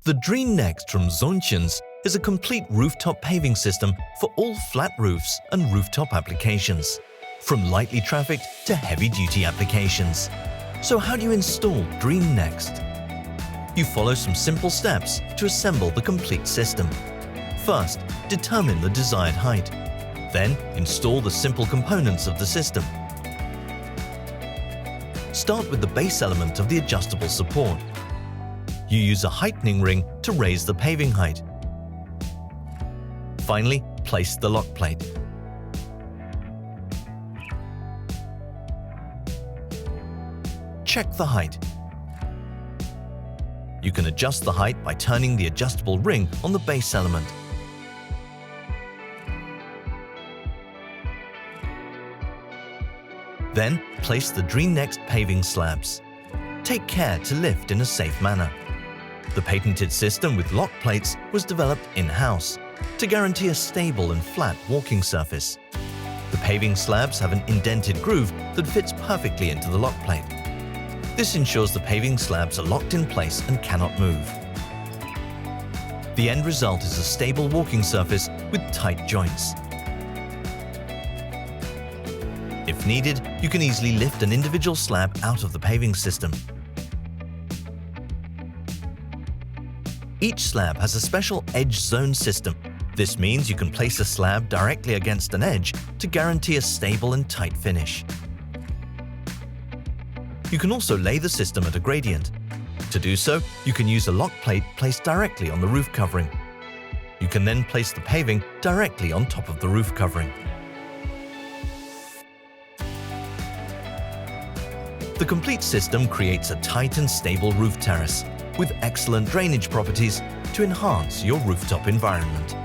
The Dreen Nxt from Zoontjens is a complete rooftop paving system for all flat roofs and rooftop applications, from lightly trafficked to heavy-duty applications. So how do you install Dreen Nxt? You follow some simple steps to assemble the complete system. First, determine the desired height. Then, install the simple components of the system. Start with the base element of the adjustable support. You use a heightening ring to raise the paving height. Finally, place the lock plate. Check the height. You can adjust the height by turning the adjustable ring on the base element. Then, place the Dreen Nxt paving slabs. Take care to lift in a safe manner. The patented system with lock plates was developed in-house to guarantee a stable and flat walking surface. The paving slabs have an indented groove that fits perfectly into the lock plate. This ensures the paving slabs are locked in place and cannot move. The end result is a stable walking surface with tight joints. If needed, you can easily lift an individual slab out of the paving system. Each slab has a special edge zone system. This means you can place a slab directly against an edge to guarantee a stable and tight finish. You can also lay the system at a gradient. To do so, you can use a lock plate placed directly on the roof covering. You can then place the paving directly on top of the roof covering. The complete system creates a tight and stable roof terrace with excellent drainage properties to enhance your rooftop environment.